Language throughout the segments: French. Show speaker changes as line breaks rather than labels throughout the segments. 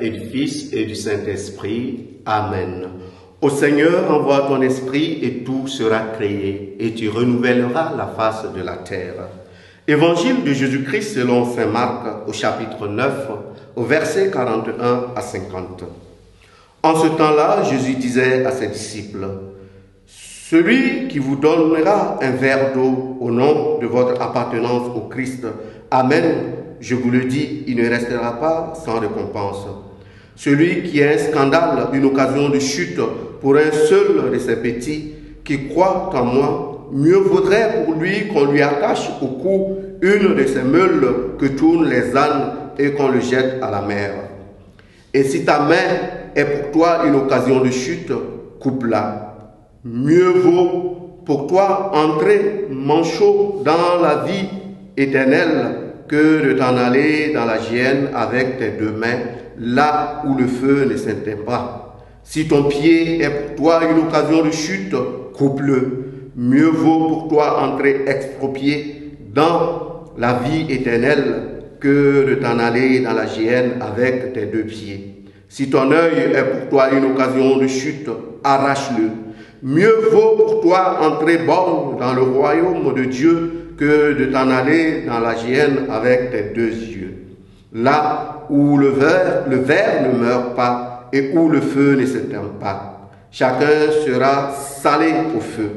et du Fils et du Saint-Esprit. Amen. Ô Seigneur, envoie ton esprit et tout sera créé, et tu renouvelleras la face de la terre. Évangile de Jésus-Christ selon saint Marc, au chapitre 9, au verset 41 à 50. En ce temps-là, Jésus disait à ses disciples, « Celui qui vous donnera un verre d'eau au nom de votre appartenance au Christ, Amen, je vous le dis, il ne restera pas sans récompense. Celui qui est un scandale, une occasion de chute pour un seul de ces petits qui croient en moi, mieux vaudrait pour lui qu'on lui attache au cou une de ces meules que tournent les ânes et qu'on le jette à la mer. Et si ta main est pour toi une occasion de chute, coupe-la. Mieux vaut pour toi entrer manchot dans la vie éternelle que de t'en aller dans la géhenne avec tes deux mains, là où le feu ne s'éteint pas. Si ton pied est pour toi une occasion de chute, coupe-le. Mieux vaut pour toi entrer exproprié dans la vie éternelle que de t'en aller dans la géhenne avec tes deux pieds. Si ton œil est pour toi une occasion de chute, arrache-le. Mieux vaut pour toi entrer bon dans le royaume de Dieu que de t'en aller dans la géhenne avec tes deux yeux. Là où le ver ne meurt pas et où le feu ne s'éteint pas. Chacun sera salé au feu.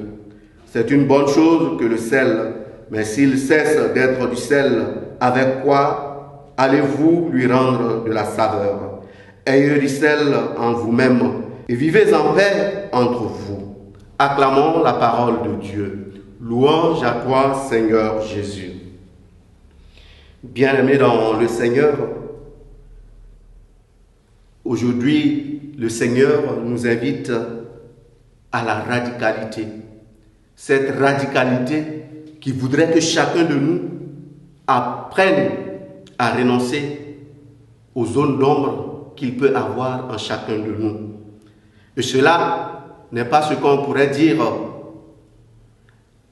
C'est une bonne chose que le sel, mais s'il cesse d'être du sel, avec quoi allez-vous lui rendre de la saveur? Ayez du sel en vous-même et vivez en paix entre vous. Acclamons la parole de Dieu. Louange à toi, Seigneur Jésus. Bien-aimés dans le Seigneur, aujourd'hui, le Seigneur nous invite à la radicalité. Cette radicalité qui voudrait que chacun de nous apprenne à renoncer aux zones d'ombre qu'il peut avoir en chacun de nous. Et cela n'est pas ce qu'on pourrait dire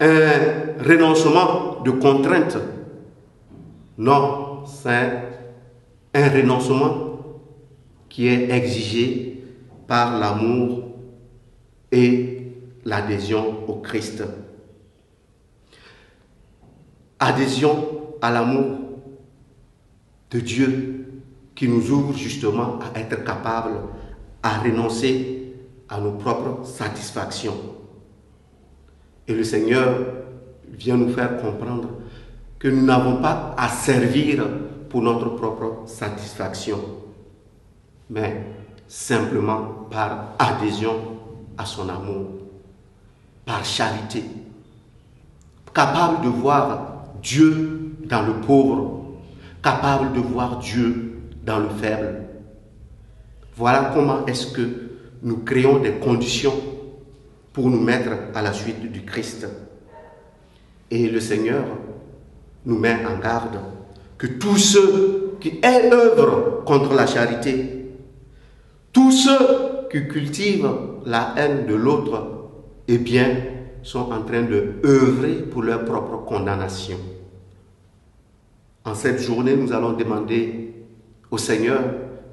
un renoncement de contrainte. Non, c'est un renoncement qui est exigé par l'amour et l'adhésion au Christ. Adhésion à l'amour de Dieu qui nous ouvre justement à être capables à renoncer à nos propres satisfactions. Et le Seigneur vient nous faire comprendre que nous n'avons pas à servir pour notre propre satisfaction, mais simplement par adhésion à son amour, par charité, capable de voir Dieu dans le pauvre, capable de voir Dieu dans le faible. Voilà comment est-ce que nous créons des conditions pour nous mettre à la suite du Christ. Et le Seigneur nous met en garde que tous ceux qui œuvrent contre la charité, tous ceux qui cultivent la haine de l'autre, eh bien, sont en train de œuvrer pour leur propre condamnation. En cette journée, nous allons demander au Seigneur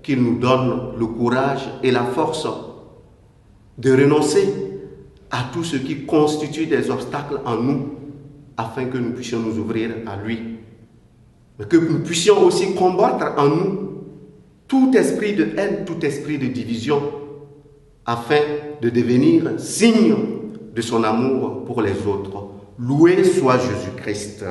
qu'il nous donne le courage et la force de renoncer à tout ce qui constitue des obstacles en nous, afin que nous puissions nous ouvrir à lui. Mais que nous puissions aussi combattre en nous tout esprit de haine, tout esprit de division, afin de devenir signe de son amour pour les autres. Loué soit Jésus-Christ.